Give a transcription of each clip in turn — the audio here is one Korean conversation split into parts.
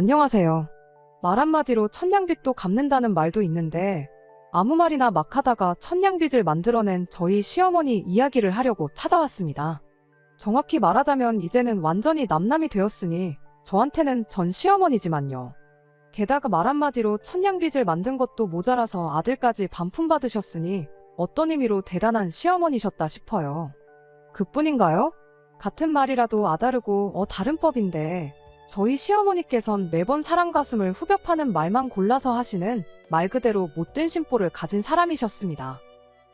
안녕하세요. 말 한마디로 천냥빚도 갚는다는 말도 있는데 아무 말이나 막 하다가 천냥빚을 만들어낸 저희 시어머니 이야기를 하려고 찾아왔습니다. 정확히 말하자면 이제는 완전히 남남이 되었으니 저한테는 전 시어머니지만요. 게다가 말 한마디로 천냥빚을 만든 것도 모자라서 아들까지 반품받으셨으니 어떤 의미로 대단한 시어머니셨다 싶어요. 그뿐인가요? 같은 말이라도 아다르고 다른 법인데 저희 시어머니께선 매번 사람 가슴을 후벼 파는 말만 골라서 하시는 말 그대로 못된 심보를 가진 사람이셨습니다.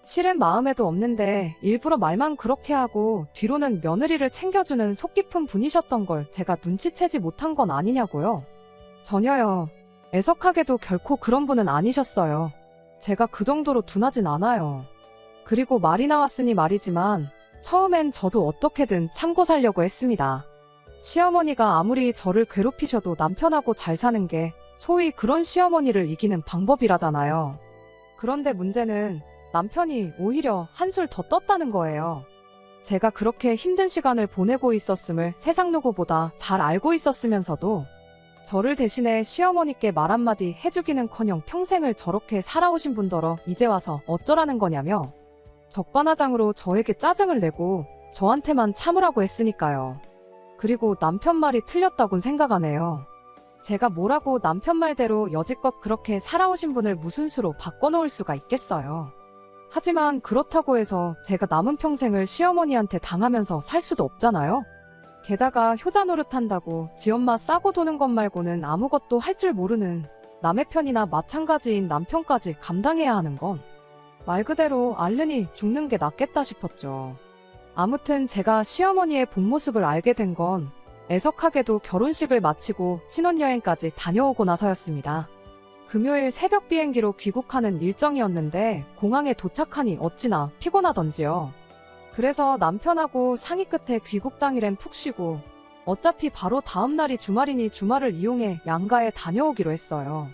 실은 마음에도 없는데 일부러 말만 그렇게 하고 뒤로는 며느리를 챙겨주는 속 깊은 분이셨던 걸 제가 눈치채지 못한 건 아니냐고요. 전혀요. 애석하게도 결코 그런 분은 아니셨어요. 제가 그 정도로 둔하진 않아요. 그리고 말이 나왔으니 말이지만 처음엔 저도 어떻게든 참고 살려고 했습니다. 시어머니가 아무리 저를 괴롭히셔도 남편하고 잘 사는 게 소위 그런 시어머니를 이기는 방법이라잖아요. 그런데 문제는 남편이 오히려 한술 더 떴다는 거예요. 제가 그렇게 힘든 시간을 보내고 있었음을 세상 누구보다 잘 알고 있었으면서도 저를 대신해 시어머니께 말 한마디 해주기는커녕 평생을 저렇게 살아오신 분더러 이제 와서 어쩌라는 거냐며 적반하장으로 저에게 짜증을 내고 저한테만 참으라고 했으니까요. 그리고 남편 말이 틀렸다곤 생각하네요. 제가 뭐라고 남편 말대로 여지껏 그렇게 살아오신 분을 무슨 수로 바꿔놓을 수가 있겠어요. 하지만 그렇다고 해서 제가 남은 평생을 시어머니한테 당하면서 살 수도 없잖아요. 게다가 효자 노릇한다고 지 엄마 싸고 도는 것 말고는 아무것도 할 줄 모르는 남의 편이나 마찬가지인 남편까지 감당해야 하는 건 말 그대로 앓느니 죽는 게 낫겠다 싶었죠. 아무튼 제가 시어머니의 본 모습을 알게 된 건 애석하게도 결혼식을 마치고 신혼여행까지 다녀오고 나서였습니다. 금요일 새벽 비행기로 귀국하는 일정이었는데 공항에 도착하니 어찌나 피곤하던지요. 그래서 남편하고 상의 끝에 귀국 당일엔 푹 쉬고 어차피 바로 다음 날이 주말이니 주말을 이용해 양가에 다녀오기로 했어요.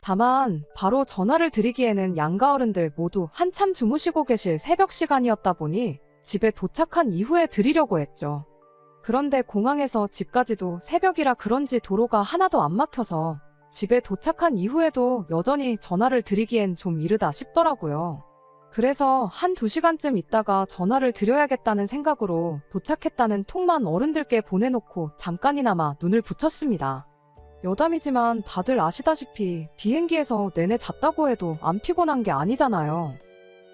다만 바로 전화를 드리기에는 양가 어른들 모두 한참 주무시고 계실 새벽 시간이었다 보니 집에 도착한 이후에 드리려고 했죠. 그런데 공항에서 집까지도 새벽이라 그런지 도로가 하나도 안 막혀서 집에 도착한 이후에도 여전히 전화를 드리기엔 좀 이르다 싶더라고요. 그래서 한 2시간쯤 있다가 전화를 드려야겠다는 생각으로 도착했다는 톡만 어른들께 보내놓고 잠깐이나마 눈을 붙였습니다. 여담이지만 다들 아시다시피 비행기에서 내내 잤다고 해도 안 피곤한 게 아니잖아요.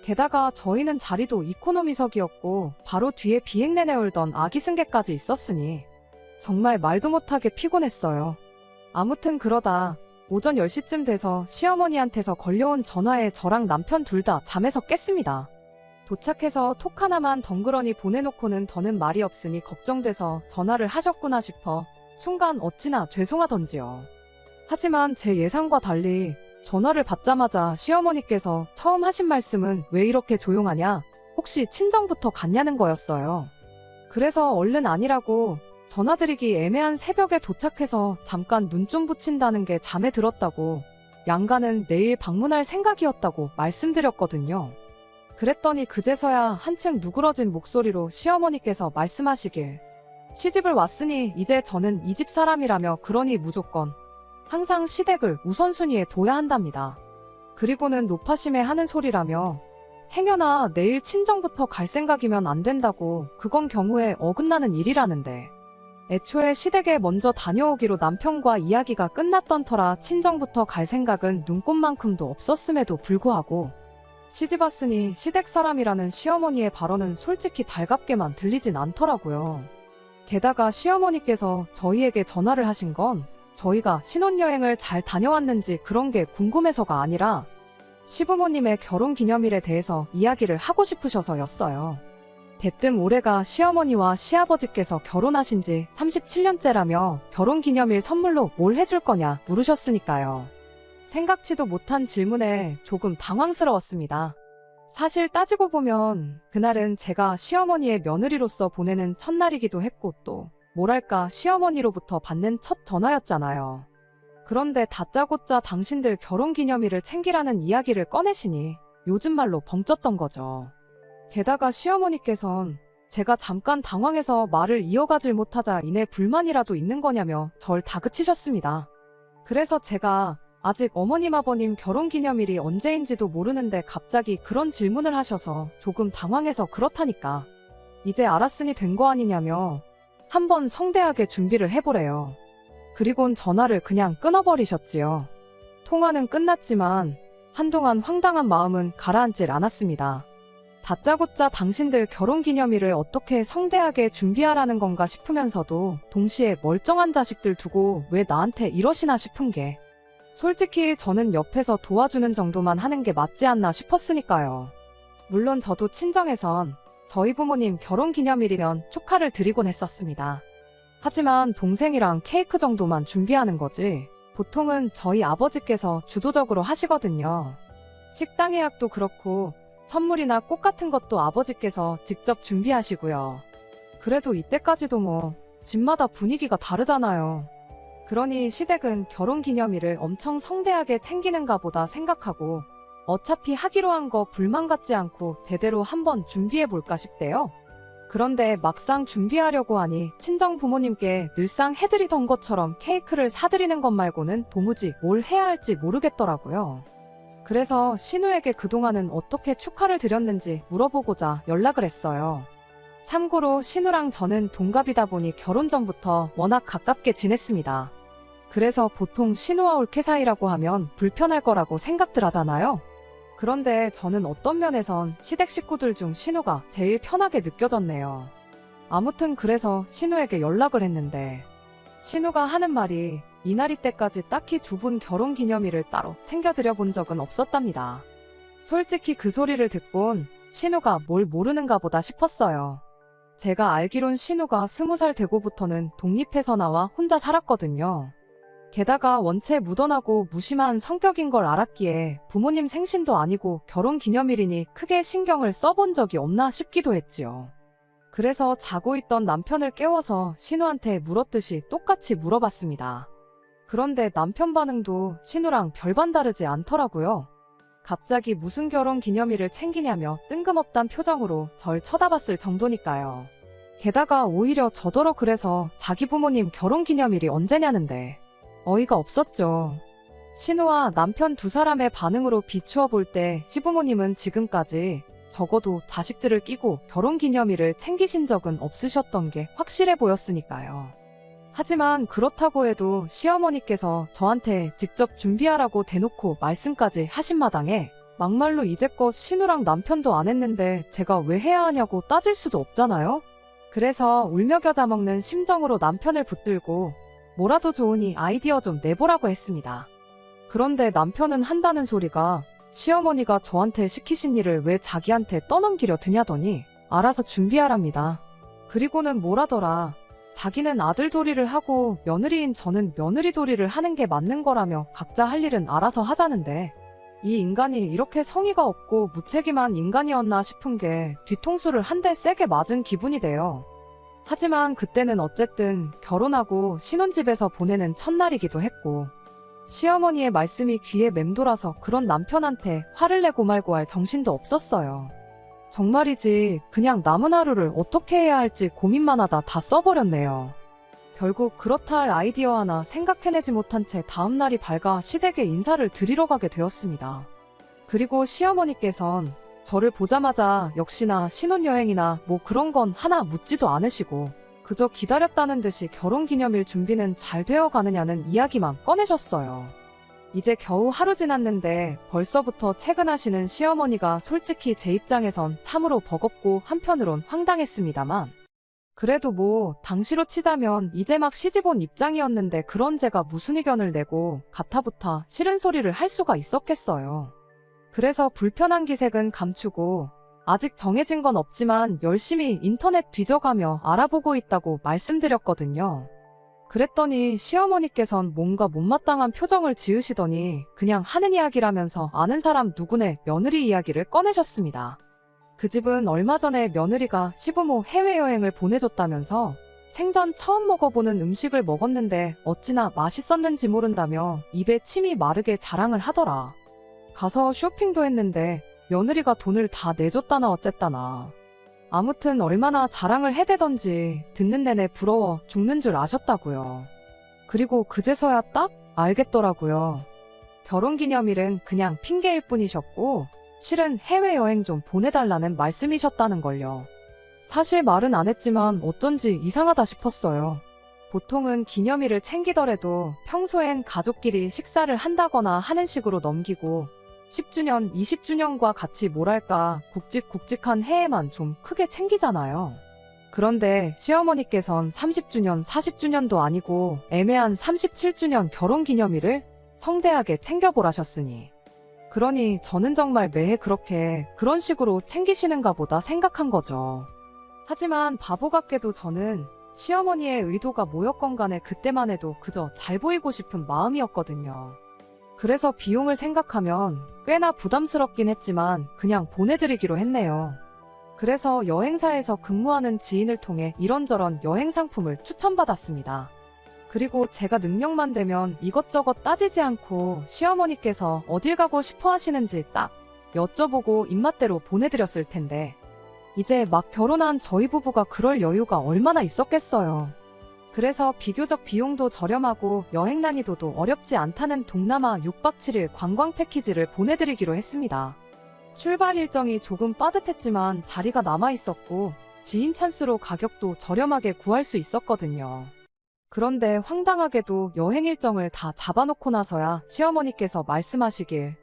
게다가 저희는 자리도 이코노미석이었고 바로 뒤에 비행 내내 울던 아기 승객까지 있었으니 정말 말도 못하게 피곤했어요. 아무튼 그러다 오전 10시쯤 돼서 시어머니한테서 걸려온 전화에 저랑 남편 둘 다 잠에서 깼습니다. 도착해서 톡 하나만 덩그러니 보내놓고는 더는 말이 없으니 걱정돼서 전화를 하셨구나 싶어 순간 어찌나 죄송하던지요. 하지만 제 예상과 달리 전화를 받자마자 시어머니께서 처음 하신 말씀은 왜 이렇게 조용하냐? 혹시 친정부터 갔냐는 거였어요. 그래서 얼른 아니라고 전화드리기 애매한 새벽에 도착해서 잠깐 눈 좀 붙인다는 게 잠에 들었다고 양가는 내일 방문할 생각이었다고 말씀드렸거든요. 그랬더니 그제서야 한층 누그러진 목소리로 시어머니께서 말씀하시길 시집을 왔으니 이제 저는 이 집 사람이라며 그러니 무조건 항상 시댁을 우선순위에 둬야 한답니다. 그리고는 노파심에 하는 소리라며 행여나 내일 친정부터 갈 생각이면 안 된다고 그건 경우에 어긋나는 일이라는데 애초에 시댁에 먼저 다녀오기로 남편과 이야기가 끝났던 터라 친정부터 갈 생각은 눈꼽만큼도 없었음에도 불구하고 시집 왔으니 시댁 사람이라는 시어머니의 발언은 솔직히 달갑게만 들리진 않더라고요. 게다가 시어머니께서 저희에게 전화를 하신 건 저희가 신혼여행을 잘 다녀왔는지 그런 게 궁금해서가 아니라 시부모님의 결혼기념일에 대해서 이야기를 하고 싶으셔서였어요. 대뜸 올해가 시어머니와 시아버지께서 결혼하신 지 37년째라며 결혼기념일 선물로 뭘 해줄 거냐 물으셨으니까요. 생각지도 못한 질문에 조금 당황스러웠습니다. 사실 따지고 보면 그날은 제가 시어머니의 며느리로서 보내는 첫날이기도 했고 또 뭐랄까 시어머니로부터 받는 첫 전화였잖아요. 그런데 다짜고짜 당신들 결혼기념일을 챙기라는 이야기를 꺼내시니 요즘 말로 벙쪘던 거죠. 게다가 시어머니께선 제가 잠깐 당황해서 말을 이어가질 못하자 이내 불만이라도 있는 거냐며 절 다그치셨습니다. 그래서 제가 아직 어머님 아버님 결혼기념일이 언제인지도 모르는데 갑자기 그런 질문을 하셔서 조금 당황해서 그렇다니까. 이제 알았으니 된 거 아니냐며 한번 성대하게 준비를 해보래요. 그리곤 전화를 그냥 끊어버리셨지요. 통화는 끝났지만 한동안 황당한 마음은 가라앉질 않았습니다. 다짜고짜 당신들 결혼기념일을 어떻게 성대하게 준비하라는 건가 싶으면서도 동시에 멀쩡한 자식들 두고 왜 나한테 이러시나 싶은 게 솔직히 저는 옆에서 도와주는 정도만 하는 게 맞지 않나 싶었으니까요. 물론 저도 친정에선 저희 부모님 결혼기념일이면 축하를 드리곤 했었습니다. 하지만 동생이랑 케이크 정도만 준비하는 거지 보통은 저희 아버지께서 주도적으로 하시거든요. 식당 예약도 그렇고 선물이나 꽃 같은 것도 아버지께서 직접 준비하시고요. 그래도 이때까지도 뭐 집마다 분위기가 다르잖아요. 그러니 시댁은 결혼기념일을 엄청 성대하게 챙기는가 보다 생각하고 어차피 하기로 한 거 불만 갖지 않고 제대로 한번 준비해볼까 싶대요. 그런데 막상 준비하려고 하니 친정 부모님께 늘상 해드리던 것처럼 케이크를 사드리는 것 말고는 도무지 뭘 해야 할지 모르겠더라고요. 그래서 신우에게 그동안은 어떻게 축하를 드렸는지 물어보고자 연락을 했어요. 참고로 신우랑 저는 동갑이다 보니 결혼 전부터 워낙 가깝게 지냈습니다. 그래서 보통 신우와 올케 사이라고 하면 불편할 거라고 생각들 하잖아요. 그런데 저는 어떤 면에선 시댁 식구들 중 신우가 제일 편하게 느껴졌네요. 아무튼 그래서 신우에게 연락을 했는데 신우가 하는 말이 이날이 때까지 딱히 두 분 결혼 기념일을 따로 챙겨드려 본 적은 없었답니다. 솔직히 그 소리를 듣곤 신우가 뭘 모르는가 보다 싶었어요. 제가 알기론 신우가 20살 되고부터는 독립해서 나와 혼자 살았거든요. 게다가 원체 무던하고 무심한 성격인 걸 알았기에 부모님 생신도 아니고 결혼 기념일이니 크게 신경을 써본 적이 없나 싶기도 했지요. 그래서 자고 있던 남편을 깨워서 신우한테 물었듯이 똑같이 물어봤습니다. 그런데 남편 반응도 신우랑 별반 다르지 않더라고요. 갑자기 무슨 결혼 기념일을 챙기냐며 뜬금없단 표정으로 절 쳐다봤을 정도니까요. 게다가 오히려 저더러 그래서 자기 부모님 결혼 기념일이 언제냐는데 어이가 없었죠. 신우와 남편 두 사람의 반응으로 비추어 볼 때 시부모님은 지금까지 적어도 자식들을 끼고 결혼기념일을 챙기신 적은 없으셨던 게 확실해 보였으니까요. 하지만 그렇다고 해도 시어머니께서 저한테 직접 준비하라고 대놓고 말씀까지 하신 마당에 막말로 이제껏 신우랑 남편도 안 했는데 제가 왜 해야 하냐고 따질 수도 없잖아요. 그래서 울며 겨자 먹는 심정으로 남편을 붙들고 뭐라도 좋으니 아이디어 좀 내보라고 했습니다. 그런데 남편은 한다는 소리가 시어머니가 저한테 시키신 일을 왜 자기한테 떠넘기려 드냐더니 알아서 준비하랍니다. 그리고는 뭐라더라. 자기는 아들 도리를 하고 며느리인 저는 며느리 도리를 하는 게 맞는 거라며 각자 할 일은 알아서 하자는데 이 인간이 이렇게 성의가 없고 무책임한 인간이었나 싶은 게 뒤통수를 한 대 세게 맞은 기분이 돼요. 하지만 그때는 어쨌든 결혼하고 신혼집에서 보내는 첫날이기도 했고 시어머니의 말씀이 귀에 맴돌아서 그런 남편한테 화를 내고 말고 할 정신도 없었어요. 정말이지 그냥 남은 하루를 어떻게 해야 할지 고민만 하다 다 써버렸네요. 결국 그렇다 할 아이디어 하나 생각해내지 못한 채 다음날이 밝아 시댁에 인사를 드리러 가게 되었습니다. 그리고 시어머니께선 저를 보자마자 역시나 신혼여행이나 뭐 그런 건 하나 묻지도 않으시고 그저 기다렸다는 듯이 결혼기념일 준비는 잘 되어 가느냐는 이야기만 꺼내셨어요. 이제 겨우 하루 지났는데 벌써부터 퇴근하시는 시어머니가 솔직히 제 입장에선 참으로 버겁고 한편으론 황당했습니다만 그래도 뭐 당시로 치자면 이제 막 시집 온 입장이었는데 그런 제가 무슨 의견을 내고 가타부타 싫은 소리를 할 수가 있었겠어요. 그래서 불편한 기색은 감추고 아직 정해진 건 없지만 열심히 인터넷 뒤져가며 알아보고 있다고 말씀드렸거든요. 그랬더니 시어머니께선 뭔가 못마땅한 표정을 지으시더니 그냥 하는 이야기라면서 아는 사람 누구네 며느리 이야기를 꺼내셨습니다. 그 집은 얼마 전에 며느리가 시부모 해외여행을 보내줬다면서 생전 처음 먹어보는 음식을 먹었는데 어찌나 맛있었는지 모른다며 입에 침이 마르게 자랑을 하더라. 가서 쇼핑도 했는데 며느리가 돈을 다 내줬다나 어쨌다나. 아무튼 얼마나 자랑을 해대던지 듣는 내내 부러워 죽는 줄 아셨다고요. 그리고 그제서야 딱 알겠더라고요. 결혼기념일은 그냥 핑계일 뿐이셨고 실은 해외여행 좀 보내달라는 말씀이셨다는 걸요. 사실 말은 안 했지만 어쩐지 이상하다 싶었어요. 보통은 기념일을 챙기더라도 평소엔 가족끼리 식사를 한다거나 하는 식으로 넘기고 10주년, 20주년과 같이 뭐랄까 굵직굵직한 해에만 좀 크게 챙기잖아요. 그런데 시어머니께선 30주년, 40주년도 아니고 애매한 37주년 결혼기념일을 성대하게 챙겨보라셨으니 그러니 저는 정말 매해 그렇게 그런 식으로 챙기시는가 보다 생각한 거죠. 하지만 바보 같게도 저는 시어머니의 의도가 뭐였건 간에 그때만 해도 그저 잘 보이고 싶은 마음이었거든요. 그래서 비용을 생각하면 꽤나 부담스럽긴 했지만 그냥 보내드리기로 했네요. 그래서 여행사에서 근무하는 지인을 통해 이런저런 여행 상품을 추천받았습니다. 그리고 제가 능력만 되면 이것저것 따지지 않고 시어머니께서 어딜 가고 싶어 하시는지 딱 여쭤보고 입맛대로 보내드렸을 텐데 이제 막 결혼한 저희 부부가 그럴 여유가 얼마나 있었겠어요. 그래서 비교적 비용도 저렴하고 여행 난이도도 어렵지 않다는 동남아 6박 7일 관광 패키지를 보내드리기로 했습니다. 출발 일정이 조금 빠듯했지만 자리가 남아있었고 지인 찬스로 가격도 저렴하게 구할 수 있었거든요. 그런데 황당하게도 여행 일정을 다 잡아놓고 나서야 시어머니께서 말씀하시길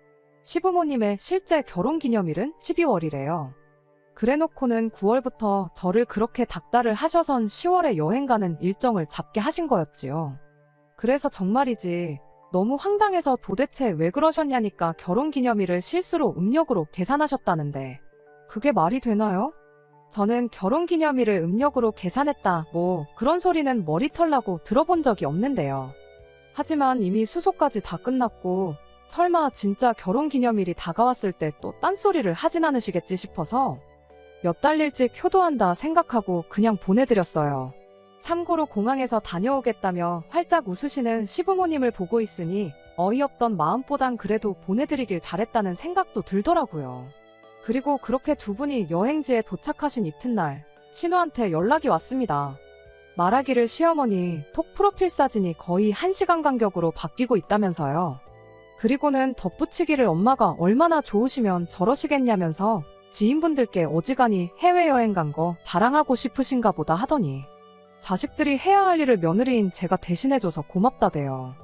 시부모님의 실제 결혼기념일은 12월이래요. 그래놓고는 9월부터 저를 그렇게 닥달을 하셔선 10월에 여행 가는 일정을 잡게 하신 거였지요. 그래서 정말이지 너무 황당해서 도대체 왜 그러셨냐니까 결혼기념일을 실수로 음력으로 계산하셨다는데 그게 말이 되나요? 저는 결혼기념일을 음력으로 계산했다 뭐 그런 소리는 머리털 나고 들어본 적이 없는데요. 하지만 이미 수소까지 다 끝났고 설마 진짜 결혼기념일이 다가왔을 때 또 딴소리를 하진 않으시겠지 싶어서 몇 달 일찍 효도한다 생각하고 그냥 보내드렸어요. 참고로 공항에서 다녀오겠다며 활짝 웃으시는 시부모님을 보고 있으니 어이없던 마음보단 그래도 보내드리길 잘했다는 생각도 들더라고요. 그리고 그렇게 두 분이 여행지에 도착하신 이튿날 신우한테 연락이 왔습니다. 말하기를 시어머니 톡 프로필 사진이 거의 1시간 간격으로 바뀌고 있다면서요. 그리고는 덧붙이기를 엄마가 얼마나 좋으시면 저러시겠냐면서 지인분들께 어지간히 해외여행 간 거 자랑하고 싶으신가 보다 하더니 자식들이 해야 할 일을 며느리인 제가 대신해줘서 고맙다대요.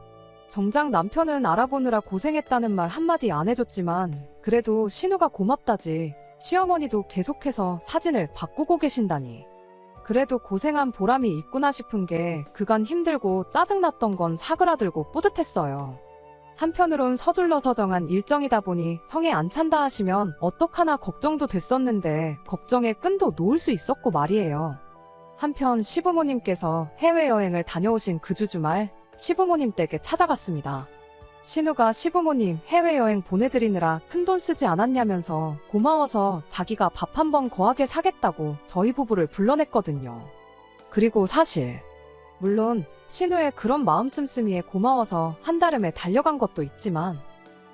정작 남편은 알아보느라 고생했다는 말 한마디 안 해줬지만 그래도 신우가 고맙다지 시어머니도 계속해서 사진을 바꾸고 계신다니 그래도 고생한 보람이 있구나 싶은 게 그간 힘들고 짜증났던 건 사그라들고 뿌듯했어요. 한편으론 서둘러서 정한 일정이다 보니 성에 안 찬다 하시면 어떡하나 걱정도 됐었는데 걱정의 끈도 놓을 수 있었고 말이에요. 한편 시부모님께서 해외여행을 다녀오신 그 주 주말 시부모님 댁에 찾아갔습니다. 신우가 시부모님 해외여행 보내드리느라 큰돈 쓰지 않았냐면서 고마워서 자기가 밥 한 번 거하게 사겠다고 저희 부부를 불러냈거든요. 그리고 사실 물론 신우의 그런 마음 씀씀이에 고마워서 한달음에 달려간 것도 있지만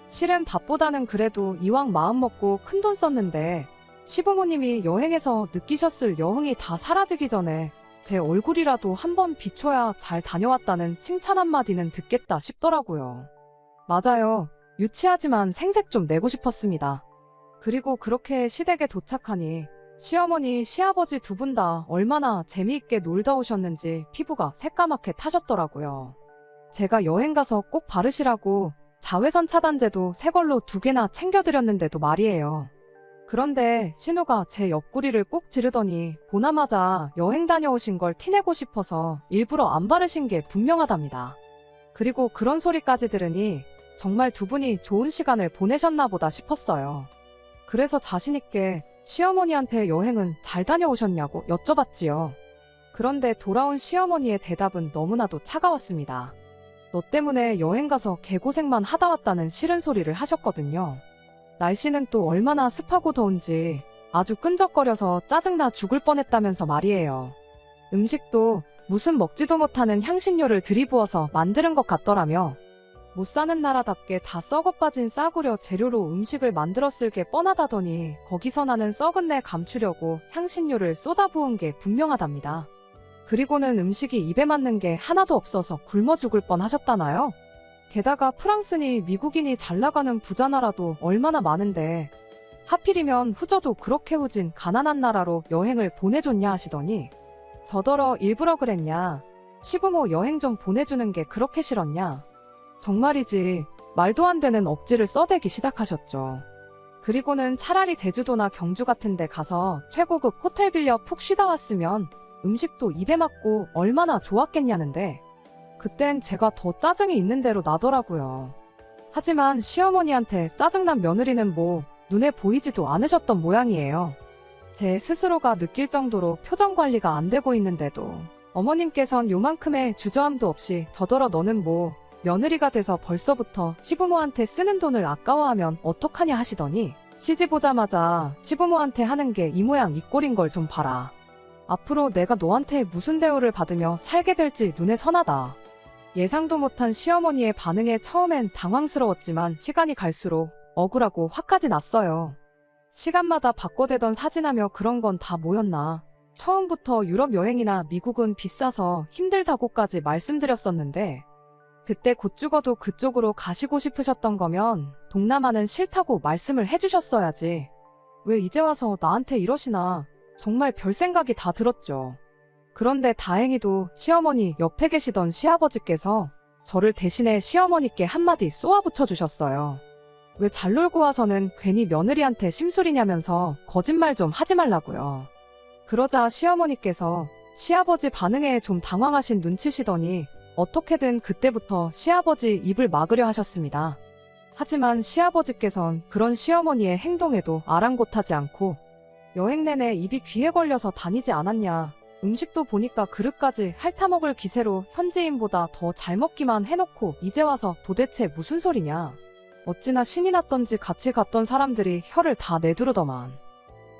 실은 밥보다는 그래도 이왕 마음 먹고 큰돈 썼는데 시부모님이 여행에서 느끼셨을 여흥이 다 사라지기 전에 제 얼굴이라도 한번 비춰야 잘 다녀왔다는 칭찬 한마디는 듣겠다 싶더라고요. 맞아요. 유치하지만 생색 좀 내고 싶었습니다. 그리고 그렇게 시댁에 도착하니 시어머니, 시아버지 두 분 다 얼마나 재미있게 놀다 오셨는지 피부가 새까맣게 타셨더라고요. 제가 여행 가서 꼭 바르시라고 자외선 차단제도 새 걸로 2개나 챙겨드렸는데도 말이에요. 그런데 신우가 제 옆구리를 꾹 찌르더니 보나마자 여행 다녀오신 걸 티내고 싶어서 일부러 안 바르신 게 분명하답니다. 그리고 그런 소리까지 들으니 정말 두 분이 좋은 시간을 보내셨나 보다 싶었어요. 그래서 자신있게 시어머니한테 여행은 잘 다녀오셨냐고 여쭤봤지요. 그런데 돌아온 시어머니의 대답은 너무나도 차가웠습니다. 너 때문에 여행 가서 개고생만 하다 왔다는 싫은 소리를 하셨거든요. 날씨는 또 얼마나 습하고 더운지 아주 끈적거려서 짜증나 죽을 뻔했다면서 말이에요. 음식도 무슨 먹지도 못하는 향신료를 들이부어서 만드는 것 같더라며. 못 사는 나라답게 다 썩어빠진 싸구려 재료로 음식을 만들었을 게 뻔하다더니 거기서 나는 썩은 내 감추려고 향신료를 쏟아부은 게 분명하답니다. 그리고는 음식이 입에 맞는 게 하나도 없어서 굶어 죽을 뻔하셨다나요? 게다가 프랑스니 미국인이 잘 나가는 부자 나라도 얼마나 많은데 하필이면 후져도 그렇게 후진 가난한 나라로 여행을 보내줬냐 하시더니 저더러 일부러 그랬냐? 시부모 여행 좀 보내주는 게 그렇게 싫었냐? 정말이지 말도 안 되는 억지를 써대기 시작하셨죠. 그리고는 차라리 제주도나 경주 같은 데 가서 최고급 호텔 빌려 푹 쉬다 왔으면 음식도 입에 맞고 얼마나 좋았겠냐는데 그땐 제가 더 짜증이 있는 대로 나더라고요. 하지만 시어머니한테 짜증난 며느리는 뭐 눈에 보이지도 않으셨던 모양이에요. 제 스스로가 느낄 정도로 표정 관리가 안 되고 있는데도 어머님께선 요만큼의 주저함도 없이 저더러 너는 뭐 며느리가 돼서 벌써부터 시부모한테 쓰는 돈을 아까워하면 어떡하냐 하시더니 시집 오자마자 시부모한테 하는 게 이 모양 이 꼴인 걸 좀 봐라. 앞으로 내가 너한테 무슨 대우를 받으며 살게 될지 눈에 선하다. 예상도 못한 시어머니의 반응에 처음엔 당황스러웠지만 시간이 갈수록 억울하고 화까지 났어요. 시간마다 바꿔대던 사진하며 그런 건 다 뭐였나. 처음부터 유럽 여행이나 미국은 비싸서 힘들다고까지 말씀드렸었는데 그때 곧 죽어도 그쪽으로 가시고 싶으셨던 거면 동남아는 싫다고 말씀을 해주셨어야지. 왜 이제 와서 나한테 이러시나. 정말 별 생각이 다 들었죠. 그런데 다행히도 시어머니 옆에 계시던 시아버지께서 저를 대신해 시어머니께 한마디 쏘아붙여 주셨어요. 왜 잘 놀고 와서는 괜히 며느리한테 심술이냐면서 거짓말 좀 하지 말라고요. 그러자 시어머니께서 시아버지 반응에 좀 당황하신 눈치시더니 어떻게든 그때부터 시아버지 입을 막으려 하셨습니다. 하지만 시아버지께선 그런 시어머니의 행동에도 아랑곳하지 않고 여행 내내 입이 귀에 걸려서 다니지 않았냐. 음식도 보니까 그릇까지 핥아먹을 기세로 현지인보다 더 잘 먹기만 해놓고 이제 와서 도대체 무슨 소리냐. 어찌나 신이 났던지 같이 갔던 사람들이 혀를 다 내두르더만.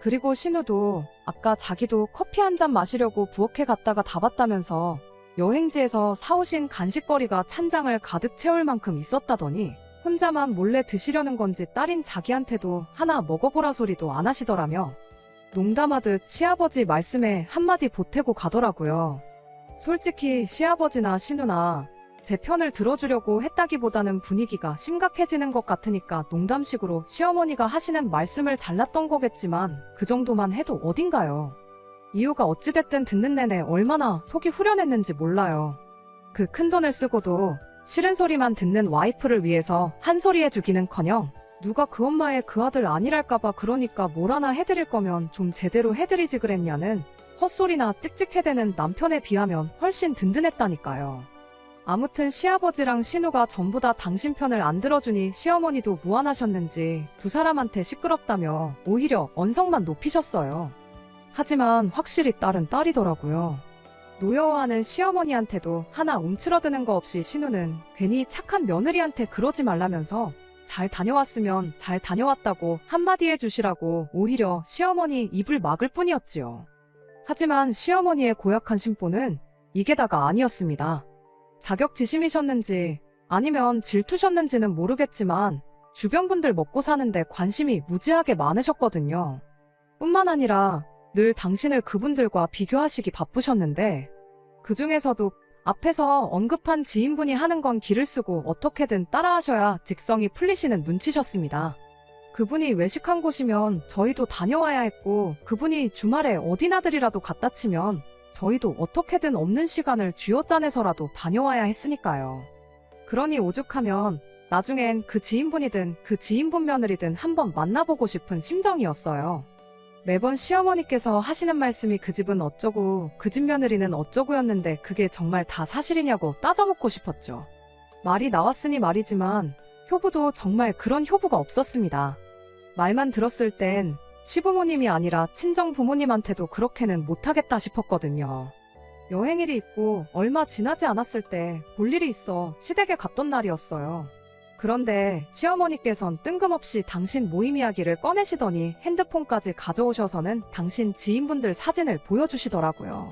그리고 신우도 아까 자기도 커피 한 잔 마시려고 부엌에 갔다가 다 봤다면서 여행지에서 사오신 간식거리가 찬장을 가득 채울 만큼 있었다더니 혼자만 몰래 드시려는 건지 딸인 자기한테도 하나 먹어보라 소리도 안 하시더라며 농담하듯 시아버지 말씀에 한마디 보태고 가더라고요. 솔직히 시아버지나 신우나 제 편을 들어주려고 했다기보다는 분위기가 심각해지는 것 같으니까 농담식으로 시어머니가 하시는 말씀을 잘랐던 거겠지만 그 정도만 해도 어딘가요. 이유가 어찌됐든 듣는 내내 얼마나 속이 후련했는지 몰라요. 그 큰돈을 쓰고도 싫은 소리만 듣는 와이프를 위해서 한 소리 해주기는커녕 누가 그 엄마의 그 아들 아니랄까봐 그러니까 뭘 하나 해드릴 거면 좀 제대로 해드리지 그랬냐는 헛소리나 찍찍해대는 남편에 비하면 훨씬 든든했다니까요. 아무튼 시아버지랑 신우가 전부 다 당신 편을 안 들어주니 시어머니도 무안하셨는지 두 사람한테 시끄럽다며 오히려 언성만 높이셨어요. 하지만 확실히 딸은 딸이더라고요. 노여워하는 시어머니한테도 하나 움츠러드는 거 없이 신우는 괜히 착한 며느리한테 그러지 말라면서 잘 다녀왔으면 잘 다녀왔다고 한마디 해주시라고 오히려 시어머니 입을 막을 뿐이었지요. 하지만 시어머니의 고약한 심보는 이게 다가 아니었습니다. 자격지심이셨는지 아니면 질투셨는지는 모르겠지만 주변 분들 먹고 사는데 관심이 무지하게 많으셨거든요. 뿐만 아니라 늘 당신을 그분들과 비교하시기 바쁘셨는데 그 중에서도 앞에서 언급한 지인분이 하는 건 기를 쓰고 어떻게든 따라하셔야 직성이 풀리시는 눈치셨습니다. 그분이 외식한 곳이면 저희도 다녀와야 했고 그분이 주말에 어디 나들이라도 갔다 치면 저희도 어떻게든 없는 시간을 쥐어짜내서라도 다녀와야 했으니까요. 그러니 오죽하면 나중엔 그 지인분이든 그 지인분 며느리든 한번 만나보고 싶은 심정이었어요. 매번 시어머니께서 하시는 말씀이 그 집은 어쩌고 그 집 며느리는 어쩌고였는데 그게 정말 다 사실이냐고 따져묻고 싶었죠. 말이 나왔으니 말이지만 효부도 정말 그런 효부가 없었습니다. 말만 들었을 땐 시부모님이 아니라 친정 부모님한테도 그렇게는 못하겠다 싶었거든요. 여행일이 있고 얼마 지나지 않았을 때 볼 일이 있어 시댁에 갔던 날이었어요. 그런데 시어머니께선 뜬금없이 당신 모임 이야기를 꺼내시더니 핸드폰까지 가져오셔서는 당신 지인분들 사진을 보여주시더라고요.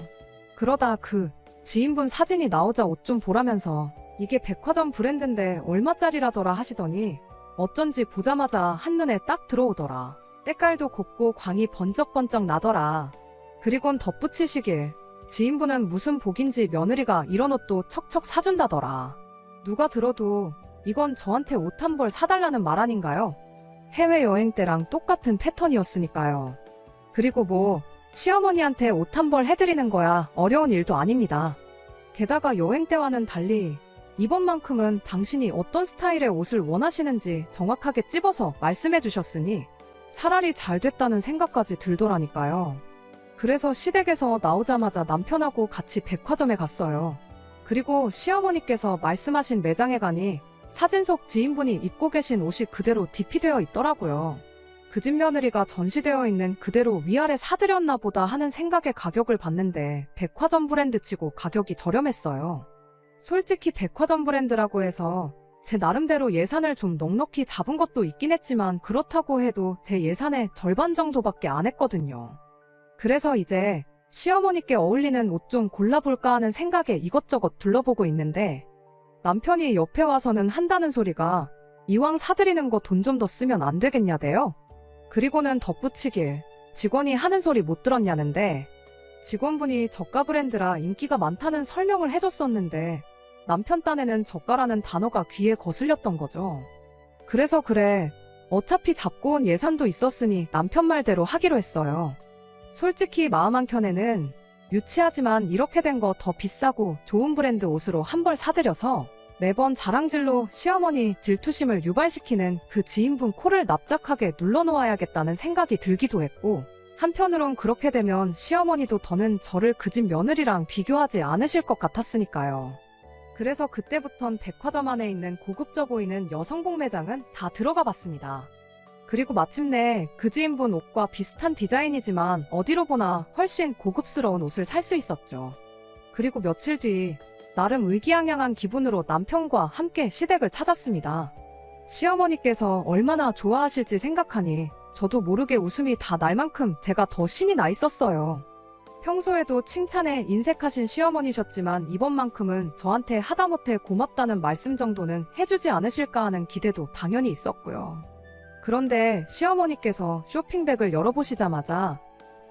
그러다 그 지인분 사진이 나오자 옷 좀 보라면서 이게 백화점 브랜드인데 얼마짜리라더라 하시더니 어쩐지 보자마자 한눈에 딱 들어오더라. 때깔도 곱고 광이 번쩍번쩍 나더라. 그리곤 덧붙이시길 지인분은 무슨 복인지 며느리가 이런 옷도 척척 사준다더라. 누가 들어도 이건 저한테 옷 한 벌 사달라는 말 아닌가요? 해외여행 때랑 똑같은 패턴이었으니까요. 그리고 뭐 시어머니한테 옷 한 벌 해드리는 거야 어려운 일도 아닙니다. 게다가 여행 때와는 달리 이번만큼은 당신이 어떤 스타일의 옷을 원하시는지 정확하게 찝어서 말씀해 주셨으니 차라리 잘 됐다는 생각까지 들더라니까요. 그래서 시댁에서 나오자마자 남편하고 같이 백화점에 갔어요. 그리고 시어머니께서 말씀하신 매장에 가니 사진 속 지인분이 입고 계신 옷이 그대로 DP되어 있더라고요. 그 집 며느리가 전시되어 있는 그대로 위아래 사드렸나 보다 하는 생각에 가격을 봤는데 백화점 브랜드 치고 가격이 저렴했어요. 솔직히 백화점 브랜드라고 해서 제 나름대로 예산을 좀 넉넉히 잡은 것도 있긴 했지만 그렇다고 해도 제 예산의 절반 정도밖에 안 했거든요. 그래서 이제 시어머니께 어울리는 옷 좀 골라볼까 하는 생각에 이것저것 둘러보고 있는데 남편이 옆에 와서는 한다는 소리가 이왕 사드리는 거 돈 좀 더 쓰면 안 되겠냐대요. 그리고는 덧붙이길 직원이 하는 소리 못 들었냐는데 직원분이 저가 브랜드라 인기가 많다는 설명을 해줬었는데 남편 딴에는 저가라는 단어가 귀에 거슬렸던 거죠. 그래서 그래 어차피 잡고 온 예산도 있었으니 남편 말대로 하기로 했어요. 솔직히 마음 한켠에는 유치하지만 이렇게 된 거 더 비싸고 좋은 브랜드 옷으로 한 벌 사드려서 매번 자랑질로 시어머니 질투심을 유발시키는 그 지인분 코를 납작하게 눌러놓아야겠다는 생각이 들기도 했고 한편으론 그렇게 되면 시어머니도 더는 저를 그 집 며느리랑 비교하지 않으실 것 같았으니까요. 그래서 그때부턴 백화점 안에 있는 고급져 보이는 여성복 매장은 다 들어가 봤습니다. 그리고 마침내 그 지인분 옷과 비슷한 디자인이지만 어디로 보나 훨씬 고급스러운 옷을 살 수 있었죠. 그리고 며칠 뒤 나름 의기양양한 기분으로 남편과 함께 시댁을 찾았습니다. 시어머니께서 얼마나 좋아하실지 생각하니 저도 모르게 웃음이 다 날 만큼 제가 더 신이 나 있었어요. 평소에도 칭찬에 인색하신 시어머니셨지만 이번만큼은 저한테 하다못해 고맙다는 말씀 정도는 해주지 않으실까 하는 기대도 당연히 있었고요. 그런데 시어머니께서 쇼핑백을 열어보시자마자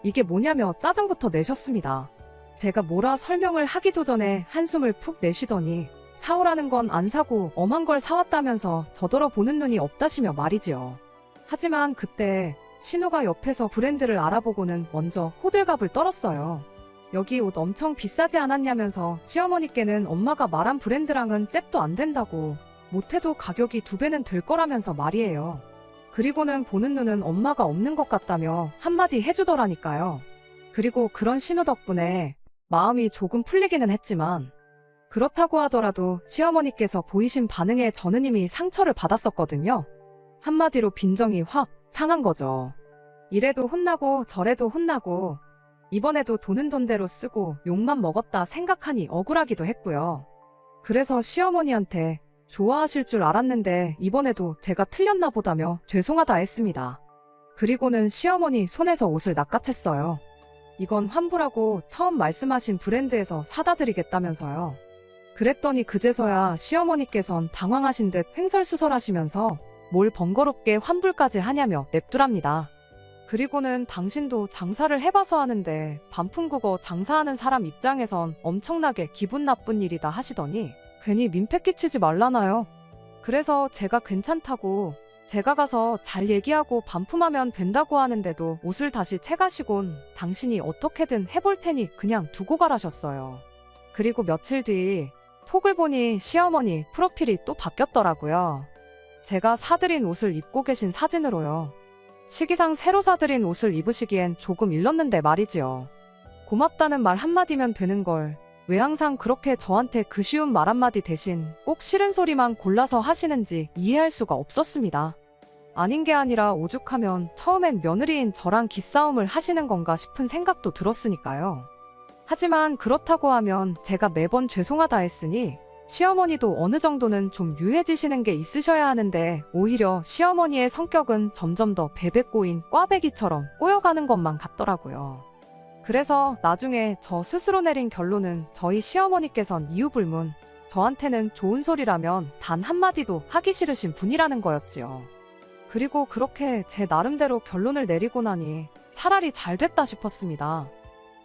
이게 뭐냐며 짜증부터 내셨습니다. 제가 뭐라 설명을 하기도 전에 한숨을 푹 내쉬더니 사오라는 건 안 사고 엄한 걸 사왔다면서 저더러 보는 눈이 없다시며 말이지요. 하지만 그때 신우가 옆에서 브랜드를 알아보고는 먼저 호들갑을 떨었어요. 여기 옷 엄청 비싸지 않았냐면서 시어머니께는 엄마가 말한 브랜드랑은 잽도 안 된다고 못해도 가격이 2배는 될 거라면서 말이에요. 그리고는 보는 눈은 엄마가 없는 것 같다며 한마디 해주더라니까요. 그리고 그런 신우 덕분에 마음이 조금 풀리기는 했지만 그렇다고 하더라도 시어머니께서 보이신 반응에 저는 이미 상처를 받았었거든요. 한마디로 빈정이 확 상한 거죠. 이래도 혼나고 저래도 혼나고 이번에도 돈은 돈대로 쓰고 욕만 먹었다 생각하니 억울하기도 했고요. 그래서 시어머니한테 좋아하실 줄 알았는데 이번에도 제가 틀렸나 보다며 죄송하다 했습니다. 그리고는 시어머니 손에서 옷을 낚아챘어요. 이건 환불하고 처음 말씀하신 브랜드에서 사다 드리겠다면서요. 그랬더니 그제서야 시어머니께선 당황하신 듯 횡설수설하시면서 뭘 번거롭게 환불까지 하냐며 냅두랍니다. 그리고는 당신도 장사를 해봐서 하는데 반품국어 장사하는 사람 입장에선 엄청나게 기분 나쁜 일이다 하시더니 괜히 민폐 끼치지 말라나요. 그래서 제가 괜찮다고 제가 가서 잘 얘기하고 반품하면 된다고 하는데도 옷을 다시 채가시곤 당신이 어떻게든 해볼 테니 그냥 두고 가라셨어요. 그리고 며칠 뒤 톡을 보니 시어머니 프로필이 또 바뀌었더라고요. 제가 사드린 옷을 입고 계신 사진으로요. 시기상 새로 사드린 옷을 입으시기엔 조금 일렀는데 말이지요. 고맙다는 말 한마디면 되는 걸 왜 항상 그렇게 저한테 그 쉬운 말 한마디 대신 꼭 싫은 소리만 골라서 하시는지 이해할 수가 없었습니다. 아닌 게 아니라 오죽하면 처음엔 며느리인 저랑 기싸움을 하시는 건가 싶은 생각도 들었으니까요. 하지만 그렇다고 하면 제가 매번 죄송하다 했으니 시어머니도 어느 정도는 좀 유해지시는 게 있으셔야 하는데 오히려 시어머니의 성격은 점점 더 베베 꼬인 꽈배기처럼 꼬여가는 것만 같더라고요. 그래서 나중에 저 스스로 내린 결론은 저희 시어머니께선 이유불문 저한테는 좋은 소리라면 단 한마디도 하기 싫으신 분이라는 거였지요. 그리고 그렇게 제 나름대로 결론을 내리고 나니 차라리 잘 됐다 싶었습니다.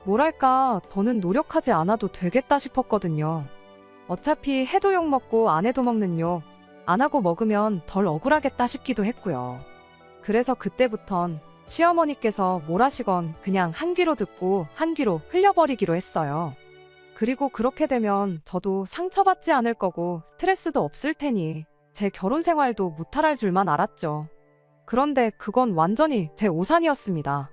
뭐랄까, 더는 노력하지 않아도 되겠다 싶었거든요. 어차피 해도 욕 먹고 안 해도 먹는 욕, 안 하고 먹으면 덜 억울하겠다 싶기도 했고요. 그래서 그때부턴 시어머니께서 뭘 하시건 그냥 한 귀로 듣고 한 귀로 흘려버리기로 했어요. 그리고 그렇게 되면 저도 상처받지 않을 거고 스트레스도 없을 테니 제 결혼 생활도 무탈할 줄만 알았죠. 그런데 그건 완전히 제 오산이었습니다.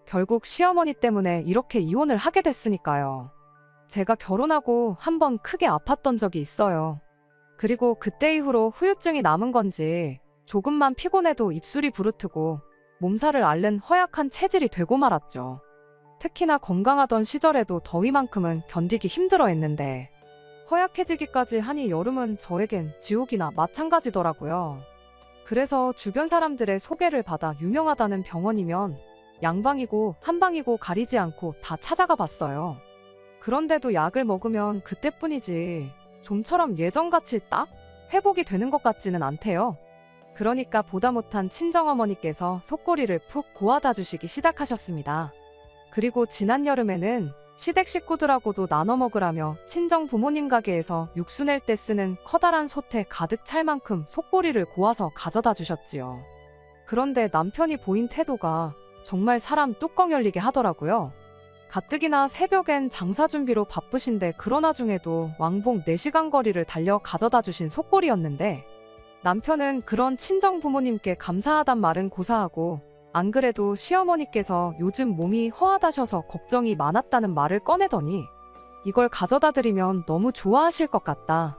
결국 시어머니 때문에 이렇게 이혼을 하게 됐으니까요. 제가 결혼하고 한번 크게 아팠던 적이 있어요. 그리고 그때 이후로 후유증이 남은 건지 조금만 피곤해도 입술이 부르트고 몸살을 앓는 허약한 체질이 되고 말았죠. 특히나 건강하던 시절에도 더위만큼은 견디기 힘들어 했는데 허약해지기까지 하니 여름은 저에겐 지옥이나 마찬가지더라고요. 그래서 주변 사람들의 소개를 받아 유명하다는 병원이면 양방이고 한방이고 가리지 않고 다 찾아가 봤어요. 그런데도 약을 먹으면 그때뿐이지 좀처럼 예전같이 딱 회복이 되는 것 같지는 않대요. 그러니까 보다 못한 친정어머니께서 속꼬리를 푹 고아다 주시기 시작하셨습니다. 그리고 지난 여름에는 시댁 식구들하고도 나눠 먹으라며 친정 부모님 가게에서 육수 낼 때 쓰는 커다란 솥에 가득 찰 만큼 속꼬리를 고아서 가져다 주셨지요. 그런데 남편이 보인 태도가 정말 사람 뚜껑 열리게 하더라고요. 가뜩이나 새벽엔 장사 준비로 바쁘신데 그런 와중에도 왕복 4시간 거리를 달려 가져다 주신 속꼬리였는데 남편은 그런 친정 부모님께 감사하단 말은 고사하고 안 그래도 시어머니께서 요즘 몸이 허하다셔서 걱정이 많았다는 말을 꺼내더니 이걸 가져다 드리면 너무 좋아하실 것 같다.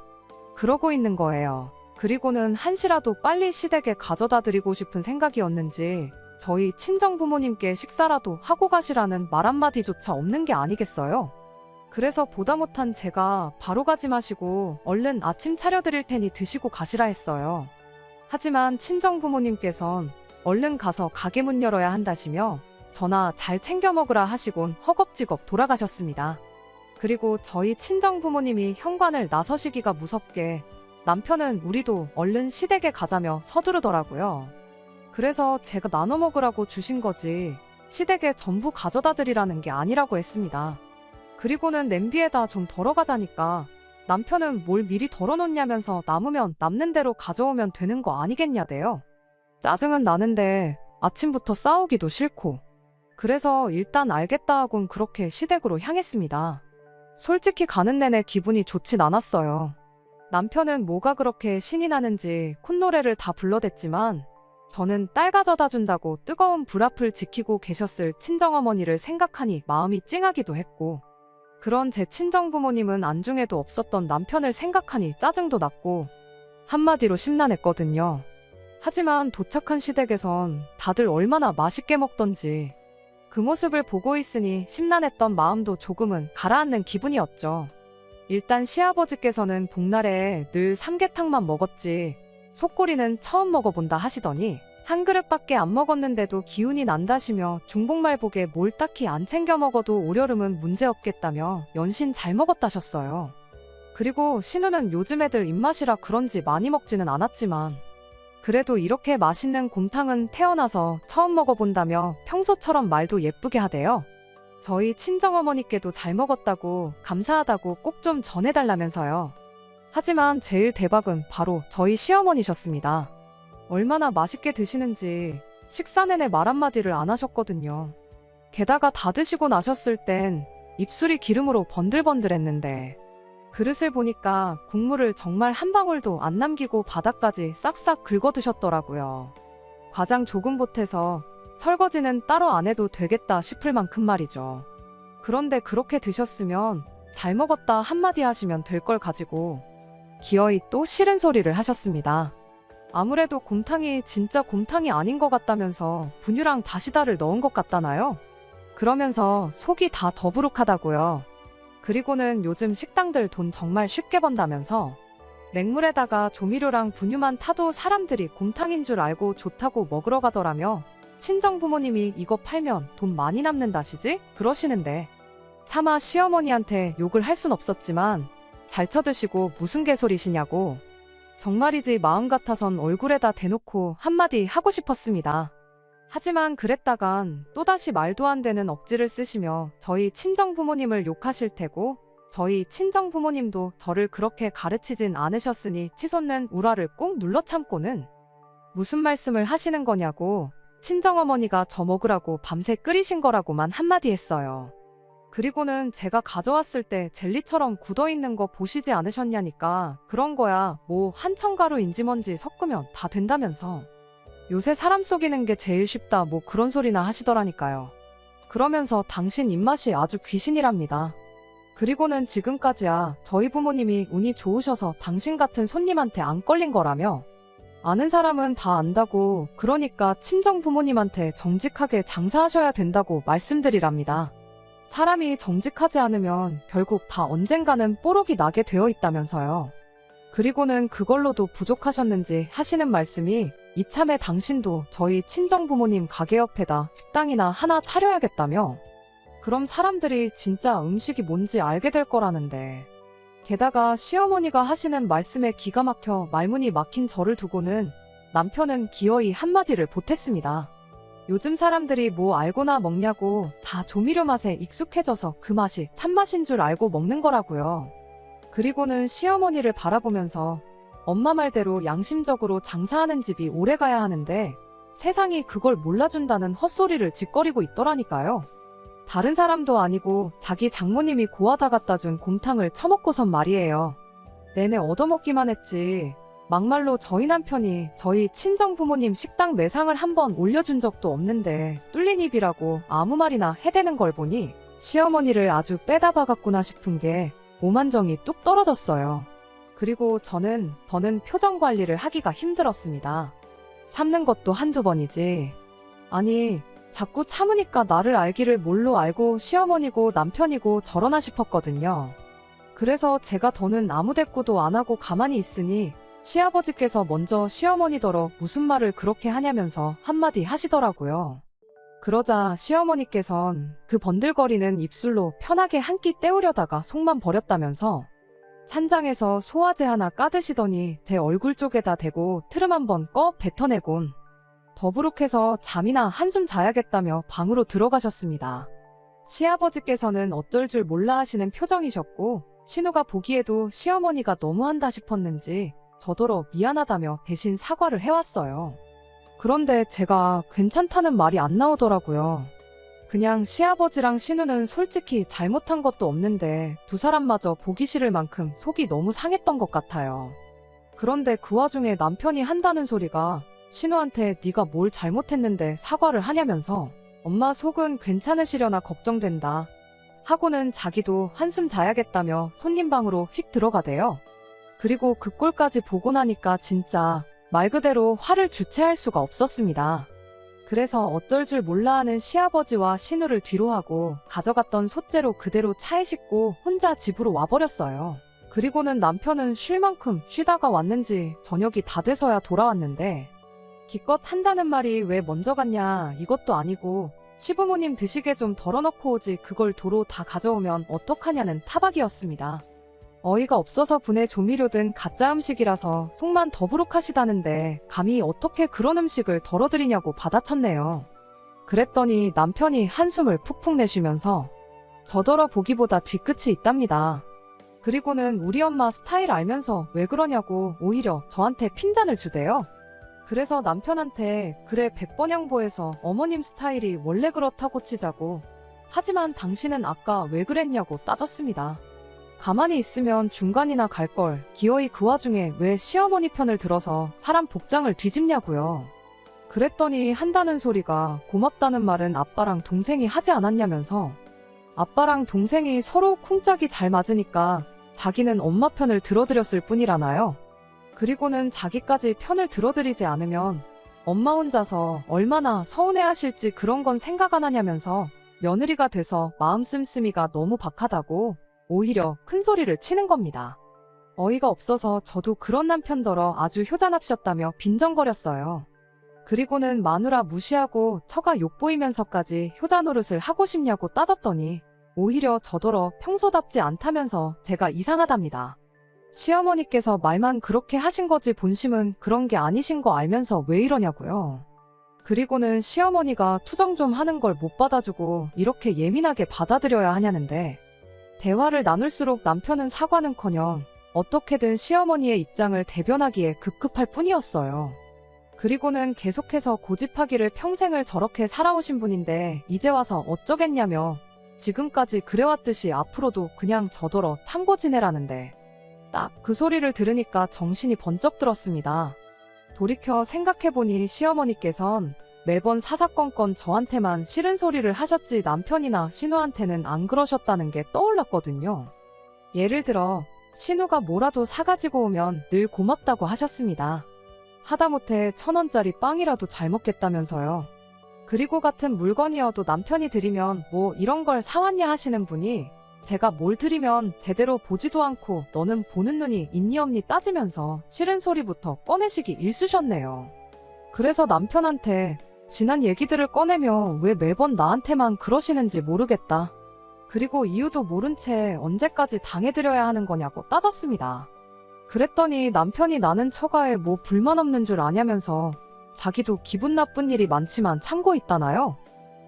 그러고 있는 거예요. 그리고는 한시라도 빨리 시댁에 가져다 드리고 싶은 생각이었는지 저희 친정 부모님께 식사라도 하고 가시라는 말 한마디조차 없는 게 아니겠어요? 그래서 보다 못한 제가 바로 가지 마시고 얼른 아침 차려드릴 테니 드시고 가시라 했어요. 하지만 친정 부모님께선 얼른 가서 가게 문 열어야 한다시며 저나 잘 챙겨 먹으라 하시곤 허겁지겁 돌아가셨습니다. 그리고 저희 친정 부모님이 현관을 나서시기가 무섭게 남편은 우리도 얼른 시댁에 가자며 서두르더라고요. 그래서 제가 나눠 먹으라고 주신 거지 시댁에 전부 가져다 드리라는 게 아니라고 했습니다. 그리고는 냄비에다 좀 덜어가자니까 남편은 뭘 미리 덜어놓냐면서 남으면 남는 대로 가져오면 되는 거 아니겠냐대요. 짜증은 나는데 아침부터 싸우기도 싫고 그래서 일단 알겠다 하곤 그렇게 시댁으로 향했습니다. 솔직히 가는 내내 기분이 좋진 않았어요. 남편은 뭐가 그렇게 신이 나는지 콧노래를 다 불러댔지만 저는 딸 가져다 준다고 뜨거운 불 앞을 지키고 계셨을 친정어머니를 생각하니 마음이 찡하기도 했고 그런 제 친정부모님은 안중에도 없었던 남편을 생각하니 짜증도 났고 한마디로 심란했거든요. 하지만 도착한 시댁에선 다들 얼마나 맛있게 먹던지 그 모습을 보고 있으니 심란했던 마음도 조금은 가라앉는 기분이었죠. 일단 시아버지께서는 복날에 늘 삼계탕만 먹었지 속꼬리는 처음 먹어본다 하시더니 한 그릇밖에 안 먹었는데도 기운이 난다시며 중복말복에 뭘 딱히 안 챙겨 먹어도 올여름은 문제없겠다며 연신 잘 먹었다셨어요. 그리고 신우는 요즘 애들 입맛이라 그런지 많이 먹지는 않았지만 그래도 이렇게 맛있는 곰탕은 태어나서 처음 먹어본다며 평소처럼 말도 예쁘게 하대요. 저희 친정어머니께도 잘 먹었다고 감사하다고 꼭 좀 전해달라면서요. 하지만 제일 대박은 바로 저희 시어머니셨습니다. 얼마나 맛있게 드시는지 식사 내내 말 한마디를 안 하셨거든요. 게다가 다 드시고 나셨을 땐 입술이 기름으로 번들번들했는데 그릇을 보니까 국물을 정말 한 방울도 안 남기고 바닥까지 싹싹 긁어 드셨더라고요. 과장 조금 보태서 설거지는 따로 안 해도 되겠다 싶을 만큼 말이죠. 그런데 그렇게 드셨으면 잘 먹었다 한마디 하시면 될 걸 가지고 기어이 또 싫은 소리를 하셨습니다. 아무래도 곰탕이 진짜 곰탕이 아닌 것 같다면서 분유랑 다시다를 넣은 것 같다나요? 그러면서 속이 다 더부룩하다고요. 그리고는 요즘 식당들 돈 정말 쉽게 번다면서 맹물에다가 조미료랑 분유만 타도 사람들이 곰탕인 줄 알고 좋다고 먹으러 가더라며 친정 부모님이 이거 팔면 돈 많이 남는다시지? 그러시는데 차마 시어머니한테 욕을 할 순 없었지만 잘 쳐드시고 무슨 개소리시냐고. 정말이지 마음 같아선 얼굴에다 대놓고 한마디 하고 싶었습니다. 하지만 그랬다간 또다시 말도 안 되는 억지를 쓰시며 저희 친정 부모님을 욕하실 테고, 저희 친정 부모님도 저를 그렇게 가르치진 않으셨으니 치솟는 우라를 꾹 눌러 참고는 무슨 말씀을 하시는 거냐고, 친정어머니가 저 먹으라고 밤새 끓이신 거라고만 한마디 했어요. 그리고는 제가 가져왔을 때 젤리처럼 굳어있는 거 보시지 않으셨냐니까, 그런 거야 뭐 한청가루인지 뭔지 섞으면 다 된다면서. 요새 사람 속이는 게 제일 쉽다 뭐 그런 소리나 하시더라니까요. 그러면서 당신 입맛이 아주 귀신이랍니다. 그리고는 지금까지야 저희 부모님이 운이 좋으셔서 당신 같은 손님한테 안 걸린 거라며, 아는 사람은 다 안다고, 그러니까 친정 부모님한테 정직하게 장사하셔야 된다고 말씀드리랍니다. 사람이 정직하지 않으면 결국 다 언젠가는 뽀록이 나게 되어 있다면서요. 그리고는 그걸로도 부족하셨는지 하시는 말씀이, 이참에 당신도 저희 친정 부모님 가게 옆에다 식당이나 하나 차려야겠다며. 그럼 사람들이 진짜 음식이 뭔지 알게 될 거라는데. 게다가 시어머니가 하시는 말씀에 기가 막혀 말문이 막힌 저를 두고는 남편은 기어이 한마디를 보탰습니다. 요즘 사람들이 뭐 알고나 먹냐고, 다 조미료 맛에 익숙해져서 그 맛이 참맛인 줄 알고 먹는 거라고요. 그리고는 시어머니를 바라보면서, 엄마 말대로 양심적으로 장사하는 집이 오래가야 하는데 세상이 그걸 몰라준다는 헛소리를 짓거리고 있더라니까요. 다른 사람도 아니고 자기 장모님이 고아다 갖다 준 곰탕을 처먹고선 말이에요. 내내 얻어먹기만 했지. 막말로 저희 남편이 저희 친정 부모님 식당 매상을 한번 올려준 적도 없는데 뚫린 입이라고 아무 말이나 해대는 걸 보니 시어머니를 아주 빼다 박았구나 싶은 게 오만정이 뚝 떨어졌어요. 그리고 더는 표정 관리를 하기가 힘들었습니다. 참는 것도 한두 번이지. 아니, 자꾸 참으니까 나를 알기를 뭘로 알고 시어머니고 남편이고 저러나 싶었거든요. 그래서 제가 더는 아무 대꾸도 안 하고 가만히 있으니 시아버지께서 먼저 시어머니더러 무슨 말을 그렇게 하냐면서 한마디 하시더라고요. 그러자 시어머니께선 그 번들거리는 입술로 편하게 한 끼 때우려다가 속만 버렸다면서 찬장에서 소화제 하나 까드시더니 제 얼굴 쪽에다 대고 트름 한번 꺼 뱉어내곤 더부룩해서 잠이나 한숨 자야겠다며 방으로 들어가셨습니다. 시아버지께서는 어떨 줄 몰라 하시는 표정이셨고, 신우가 보기에도 시어머니가 너무한다 싶었는지 저더러 미안하다며 대신 사과를 해왔어요. 그런데 제가 괜찮다는 말이 안 나오더라고요. 그냥 시아버지랑 신우는 솔직히 잘못한 것도 없는데 두 사람마저 보기 싫을 만큼 속이 너무 상했던 것 같아요. 그런데 그 와중에 남편이 한다는 소리가 신우한테 네가 뭘 잘못했는데 사과를 하냐면서 엄마 속은 괜찮으시려나 걱정된다 하고는 자기도 한숨 자야겠다며 손님 방으로 휙 들어가대요. 그리고 그 꼴까지 보고 나니까 진짜 말 그대로 화를 주체할 수가 없었습니다. 그래서 어떨 줄 몰라 하는 시아버지와 신우를 뒤로하고 가져갔던 솥재로 그대로 차에 싣고 혼자 집으로 와버렸어요. 그리고는 남편은 쉴 만큼 쉬다가 왔는지 저녁이 다 돼서야 돌아왔는데, 기껏 한다는 말이 왜 먼저 갔냐 이것도 아니고 시부모님 드시게 좀 덜어놓고 오지 그걸 도로 다 가져오면 어떡하냐는 타박이었습니다. 어이가 없어서 분해 조미료든 가짜 음식이라서 속만 더부룩하시다는데 감히 어떻게 그런 음식을 덜어드리냐고 받아쳤네요. 그랬더니 남편이 한숨을 푹푹 내쉬면서 저더러 보기보다 뒤끝이 있답니다. 그리고는 우리 엄마 스타일 알면서 왜 그러냐고 오히려 저한테 핀잔을 주대요. 그래서 남편한테 그래 100번 양보해서 어머님 스타일이 원래 그렇다고 치자고, 하지만 당신은 아까 왜 그랬냐고 따졌습니다. 가만히 있으면 중간이나 갈걸 기어이 그 와중에 왜 시어머니 편을 들어서 사람 복장을 뒤집냐고요. 그랬더니 한다는 소리가 고맙다는 말은 아빠랑 동생이 하지 않았냐면서, 아빠랑 동생이 서로 쿵짝이 잘 맞으니까 자기는 엄마 편을 들어드렸을 뿐이라나요. 그리고는 자기까지 편을 들어드리지 않으면 엄마 혼자서 얼마나 서운해하실지 그런 건 생각 안 하냐면서 며느리가 돼서 마음 씀씀이가 너무 박하다고 오히려 큰 소리를 치는 겁니다. 어이가 없어서 저도 그런 남편더러 아주 효자납셨다며 빈정거렸어요. 그리고는 마누라 무시하고 처가 욕보이면서까지 효자 노릇을 하고 싶냐고 따졌더니 오히려 저더러 평소답지 않다면서 제가 이상하답니다. 시어머니께서 말만 그렇게 하신 거지 본심은 그런 게 아니신 거 알면서 왜 이러냐고요. 그리고는 시어머니가 투정 좀 하는 걸 못 받아주고 이렇게 예민하게 받아들여야 하냐는데 대화를 나눌수록 남편은 사과는커녕 어떻게든 시어머니의 입장을 대변하기에 급급할 뿐이었어요. 그리고는 계속해서 고집하기를 평생을 저렇게 살아오신 분인데 이제 와서 어쩌겠냐며 지금까지 그래왔듯이 앞으로도 그냥 저더러 참고 지내라는데 딱 그 소리를 들으니까 정신이 번쩍 들었습니다. 돌이켜 생각해보니 시어머니께선 매번 사사건건 저한테만 싫은 소리를 하셨지 남편이나 신우한테는 안 그러셨다는 게 떠올랐거든요. 예를 들어 신우가 뭐라도 사가지고 오면 늘 고맙다고 하셨습니다. 하다못해 1,000원짜리 빵이라도 잘 먹겠다면서요. 그리고 같은 물건이어도 남편이 드리면 뭐 이런 걸 사왔냐 하시는 분이 제가 뭘 드리면 제대로 보지도 않고 너는 보는 눈이 있니 없니 따지면서 싫은 소리부터 꺼내시기 일쑤셨네요. 그래서 남편한테 지난 얘기들을 꺼내며 왜 매번 나한테만 그러시는지 모르겠다. 그리고 이유도 모른 채 언제까지 당해드려야 하는 거냐고 따졌습니다. 그랬더니 남편이 나는 처가에 뭐 불만 없는 줄 아냐면서 자기도 기분 나쁜 일이 많지만 참고 있다나요?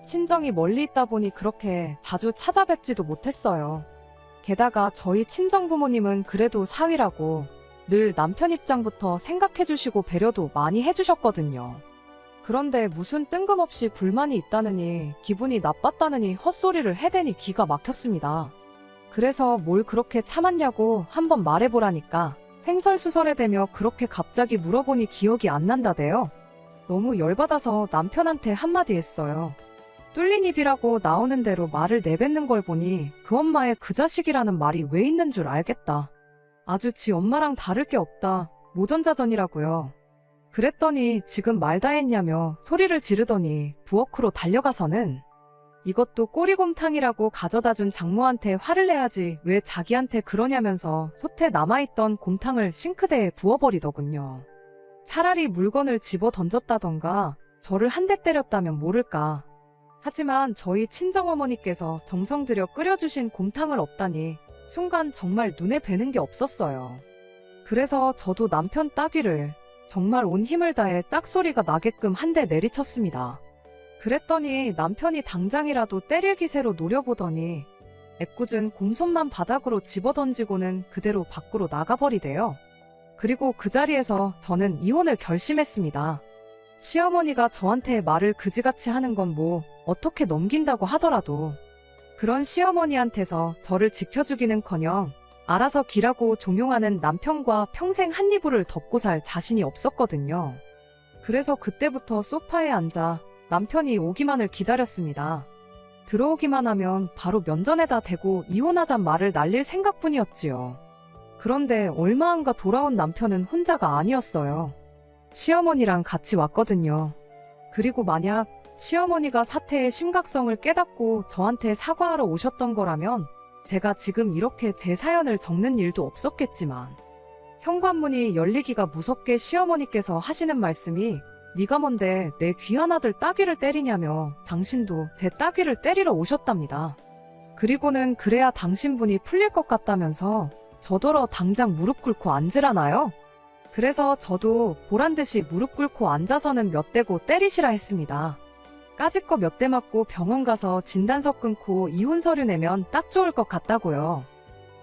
친정이 멀리 있다 보니 그렇게 자주 찾아뵙지도 못했어요. 게다가 저희 친정부모님은 그래도 사위라고 늘 남편 입장부터 생각해주시고 배려도 많이 해주셨거든요. 그런데 무슨 뜬금없이 불만이 있다느니 기분이 나빴다느니 헛소리를 해대니 기가 막혔습니다. 그래서 뭘 그렇게 참았냐고 한번 말해보라니까 횡설수설해대며 그렇게 갑자기 물어보니 기억이 안 난다대요. 너무 열받아서 남편한테 한마디 했어요. 뚫린 입이라고 나오는 대로 말을 내뱉는 걸 보니 그 엄마의 그 자식이라는 말이 왜 있는 줄 알겠다. 아주 지 엄마랑 다를 게 없다. 모전자전이라고요. 그랬더니 지금 말 다 했냐며 소리를 지르더니 부엌으로 달려가서는 이것도 꼬리곰탕이라고 가져다준 장모한테 화를 내야지 왜 자기한테 그러냐면서 솥에 남아있던 곰탕을 싱크대에 부어버리더군요. 차라리 물건을 집어 던졌다던가 저를 한 대 때렸다면 모를까. 하지만 저희 친정어머니께서 정성 들여 끓여주신 곰탕을 없다니 순간 정말 눈에 뵈는 게 없었어요. 그래서 저도 남편 따귀를 정말 온 힘을 다해 짝소리가 나게끔 한 대 내리쳤습니다. 그랬더니 남편이 당장이라도 때릴 기세로 노려보더니 애꿎은 곰손만 바닥으로 집어던지고는 그대로 밖으로 나가버리대요. 그리고 그 자리에서 저는 이혼을 결심했습니다. 시어머니가 저한테 말을 그지같이 하는 건 뭐 어떻게 넘긴다고 하더라도 그런 시어머니한테서 저를 지켜주기는커녕 알아서 길하고 종용하는 남편과 평생 한 이불을 덮고 살 자신이 없었거든요. 그래서 그때부터 소파에 앉아 남편이 오기만을 기다렸습니다. 들어오기만 하면 바로 면전에다 대고 이혼하잔 말을 날릴 생각뿐이었지요. 그런데 얼마 안가 돌아온 남편은 혼자가 아니었어요. 시어머니랑 같이 왔거든요. 그리고 만약 시어머니가 사태의 심각성을 깨닫고 저한테 사과하러 오셨던 거라면 제가 지금 이렇게 제 사연을 적는 일도 없었겠지만 현관문이 열리기가 무섭게 시어머니께서 하시는 말씀이 네가 뭔데 내 귀한 아들 따귀를 때리냐며 당신도 제 따귀를 때리러 오셨답니다. 그리고는 그래야 당신분이 풀릴 것 같다면서 저더러 당장 무릎 꿇고 앉으라나요? 그래서 저도 보란듯이 무릎 꿇고 앉아서는 몇 대고 때리시라 했습니다. 까짓 거 몇 대 맞고 병원 가서 진단서 끊고 이혼 서류 내면 딱 좋을 것 같다고요.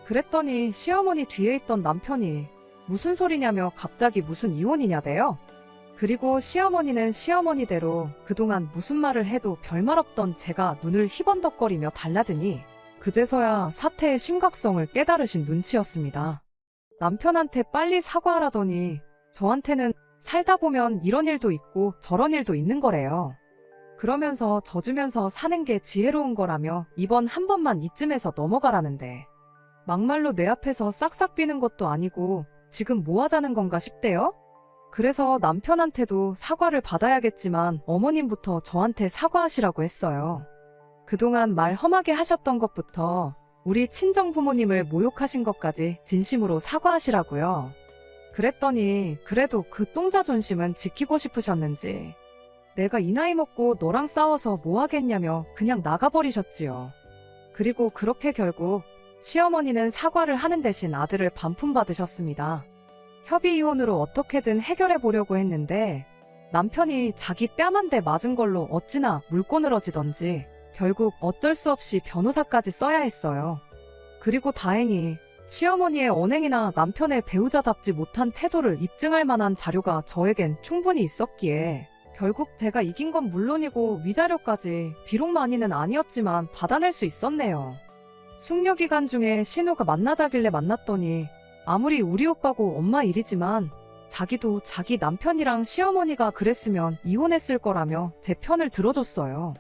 그랬더니 시어머니 뒤에 있던 남편이 무슨 소리냐며 갑자기 무슨 이혼이냐대요. 그리고 시어머니는 시어머니대로 그동안 무슨 말을 해도 별말 없던 제가 눈을 희번덕거리며 달라드니 그제서야 사태의 심각성을 깨달으신 눈치였습니다. 남편한테 빨리 사과하라더니 저한테는 살다 보면 이런 일도 있고 저런 일도 있는 거래요. 그러면서 져주면서 사는 게 지혜로운 거라며 이번 한 번만 이쯤에서 넘어가라는데 막말로 내 앞에서 싹싹 비는 것도 아니고 지금 뭐 하자는 건가 싶대요. 그래서 남편한테도 사과를 받아야겠지만 어머님부터 저한테 사과하시라고 했어요. 그동안 말 험하게 하셨던 것부터 우리 친정부모님을 모욕하신 것까지 진심으로 사과하시라고요. 그랬더니 그래도 그 똥자존심은 지키고 싶으셨는지 내가 이 나이 먹고 너랑 싸워서 뭐 하겠냐며 그냥 나가버리셨지요. 그리고 그렇게 결국 시어머니는 사과를 하는 대신 아들을 반품받으셨습니다. 협의 이혼으로 어떻게든 해결해 보려고 했는데 남편이 자기 뺨 한 대 맞은 걸로 어찌나 물꼬늘어지던지 결국 어쩔 수 없이 변호사까지 써야 했어요. 그리고 다행히 시어머니의 언행이나 남편의 배우자답지 못한 태도를 입증할 만한 자료가 저에겐 충분히 있었기에 결국 제가 이긴 건 물론이고 위자료까지 비록 많이는 아니었지만 받아낼 수 있었네요. 숙려 기간 중에 신우가 만나자길래 만났더니 아무리 우리 오빠고 엄마 일이지만 자기도 자기 남편이랑 시어머니가 그랬으면 이혼했을 거라며 제 편을 들어줬어요.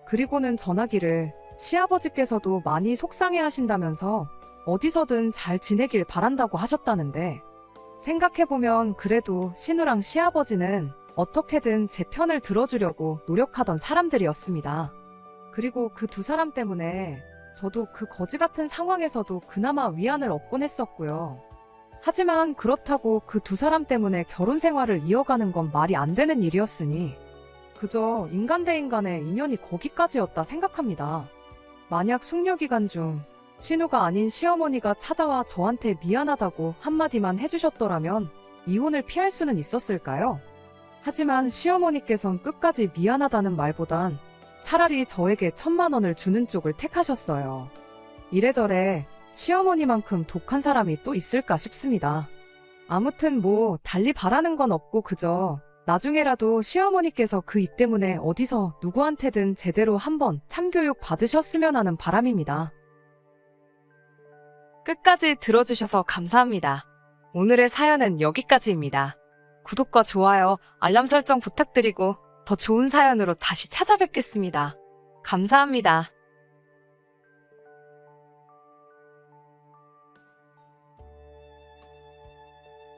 그리고는 전화기를 시아버지께서도 많이 속상해 하신다면서 어디서든 잘 지내길 바란다고 하셨다는데 생각해보면 그래도 신우랑 시아버지는 어떻게든 제 편을 들어주려고 노력하던 사람들이었습니다. 그리고 그 두 사람 때문에 저도 그 거지 같은 상황에서도 그나마 위안을 얻곤 했었고요. 하지만 그렇다고 그 두 사람 때문에 결혼 생활을 이어가는 건 말이 안 되는 일이었으니 그저 인간 대 인간의 인연이 거기까지였다 생각합니다. 만약 숙려 기간 중 신우가 아닌 시어머니가 찾아와 저한테 미안하다고 한마디만 해주셨더라면 이혼을 피할 수는 있었을까요? 하지만 시어머니께선 끝까지 미안하다는 말보단 차라리 저에게 1,000만 원을 주는 쪽을 택하셨어요. 이래저래 시어머니만큼 독한 사람이 또 있을까 싶습니다. 아무튼 뭐 달리 바라는 건 없고 그저 나중에라도 시어머니께서 그 입 때문에 어디서 누구한테든 제대로 한번 참교육 받으셨으면 하는 바람입니다. 끝까지 들어주셔서 감사합니다. 오늘의 사연은 여기까지입니다. 구독과 좋아요, 알람 설정 부탁드리고 더 좋은 사연으로 다시 찾아뵙겠습니다. 감사합니다.